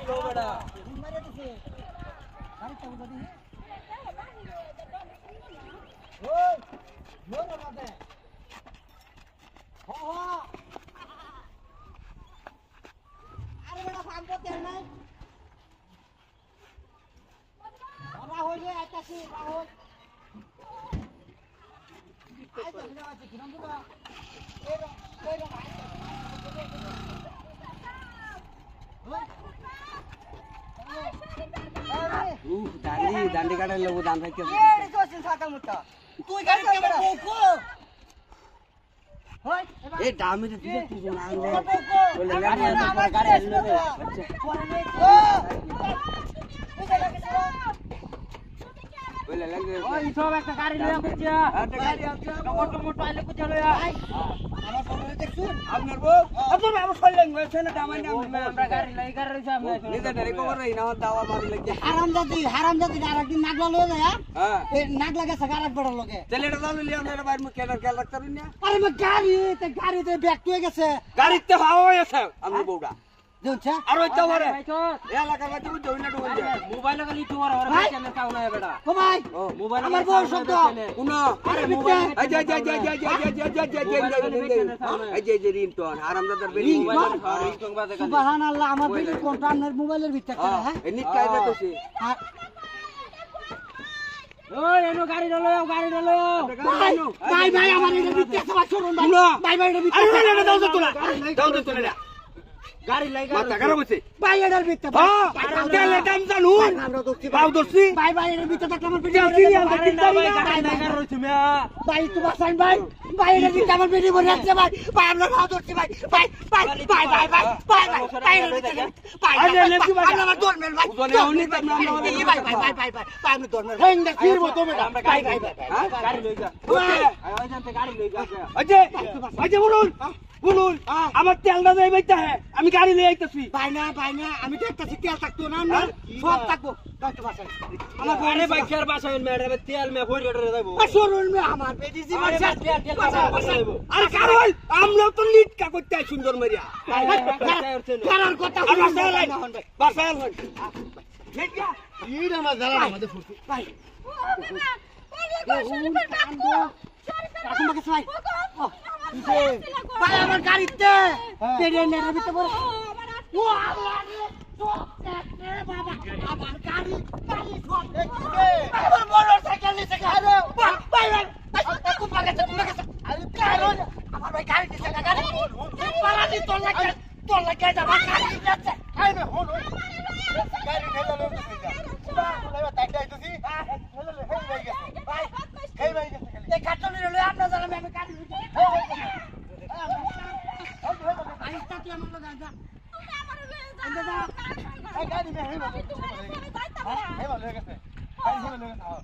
লো বড়া মারে দিছে গাড়িটা উঠা দিই ওই লো না বাদে হো হো আরে বড় ফাম্পো তেল নাই রাহুল রে আইতাছি রাহুল আইতা না আছে কি নাম বড় এরো দান্ডি কাটার লোক দান থাকতে তুই গাড়ি কেমন কোকো হই এ দামি রে দিতে তুই না আনলে বলে গাড়ি গাড়ি আসলো রে বলে লাগে ওই সব একটা গাড়ি লয়া কুচিয়া একটা গাড়ি আছে মোটো মোটো আইলে কুচিয়া লয়া আমার ফোনে দেখছুন আপনার বউ আপনার আমার ফললেন গেছে না দামাই না আমরা গাড়ি লাই গাড়ি রইছে আমরা নিজে ডাইরে কভার রই না দাওয়া মারি লাগে হারামজাদি আরেকদিন নাগলা লয়ে যায় হ্যাঁ এই নাগলা গেছে গারাক বড় লগে চলে এটা দাও লিয়া আমরা বাইরে মুখ খেয়াল রাখতে পারি না আরে মা গাড়িতে ব্যাগ হয়ে গেছে গাড়িতে হাওয়া হয়েছে আমি বউটা দেখছ আর ওই তো বড় এলাকার মধ্যে বুঝ হই না ডুবল যায় মোবাইল লাগলি তো আর আর কেন চাও না বেটা ও ভাই ও মোবাইল আমার বউ শব্দ উনা আরে মোবাইল এই যে এই যে রিংটোন আরামদাদার বেরি মোবাইল রিংটোন বাজে কাছে সুবহানাল্লাহ আমার বেটি কোনটা আপনার মোবাইলের ভিতরে করে হ্যাঁ এ নিট কাজ করতেছে ওই এনো গাড়ি লও ভাই আমার এর ভিতরে আছে ভাই শুনুন ভাই ভাই এর ভিতরে আরে দাও তো তোলা গাড়ি লাই মাথা খারাপ হইছে ভাই এর ভিতরে হ্যাঁ তেলে দাম জানুন বাউ দর্শি ভাই এর ভিতরে থাকলে আমার বেটি গাড়ি লাই গাড়ি রইছে মিয়া ভাই তুমি আছেন ভাই এর ভিতরে আমার বেটি ভরে আছে ভাই আমরা বাউ দর্শি ভাই এর ভিতরে ভাই আমরা দরমেল ভাই উদনে উনি তো নাম ভাই আমরা দরমেল হেং দা ফিরবো তো বেটা ভাই হ্যাঁ গাড়ি লই যা ওই জানতে গাড়ি লই যা আজে বলুন আমার তেলটা যাই বাইতে হ্যাঁ আমি গাড়ি নিয়ে আইতাছি ভাই না আমি দেখতেছি তেল থাকতো না না সব থাকবো আমার আরে ভাই কেয়ার বাসায় মেরে তেল মে ভরি রে যাইবো শুনুন মে আমার বেটি জীবন আরে কারণ আমরাও তো লিট কা করতে সুন্দর মারিয়া কারণ কথা বাসায় এইটা আমার জ্বালা আমাদের ফুটু ভাই ভাই আমার গাড়িতে পেরিয়ে ভিতরে বড় ও আল্লাহ রে বাবা আমার গাড়ি সব দেখবে আমার মোটরসাইকেল নিচে গাড়ি ভাই খুব পাগেছে আরে কারণ আমার ভাই গাড়ি নিচে গাড়ি পালানি তোর লাগে যাবা গাড়ি নিচে আই মে হন গাড়ি ঠেলা লই দিছি বাবা তাই দিছি ভাই এই ভাই এই কাটলে লই আমরা জানা আমি গাড়ি নিচে আইতা তুই আমার লগে যা তুমি আমার লগে যা এই গাড়ি মে হেই ভালো হেই ভালো হয়ে গেছে গাড়ি হেই ভালো হয়ে গেছে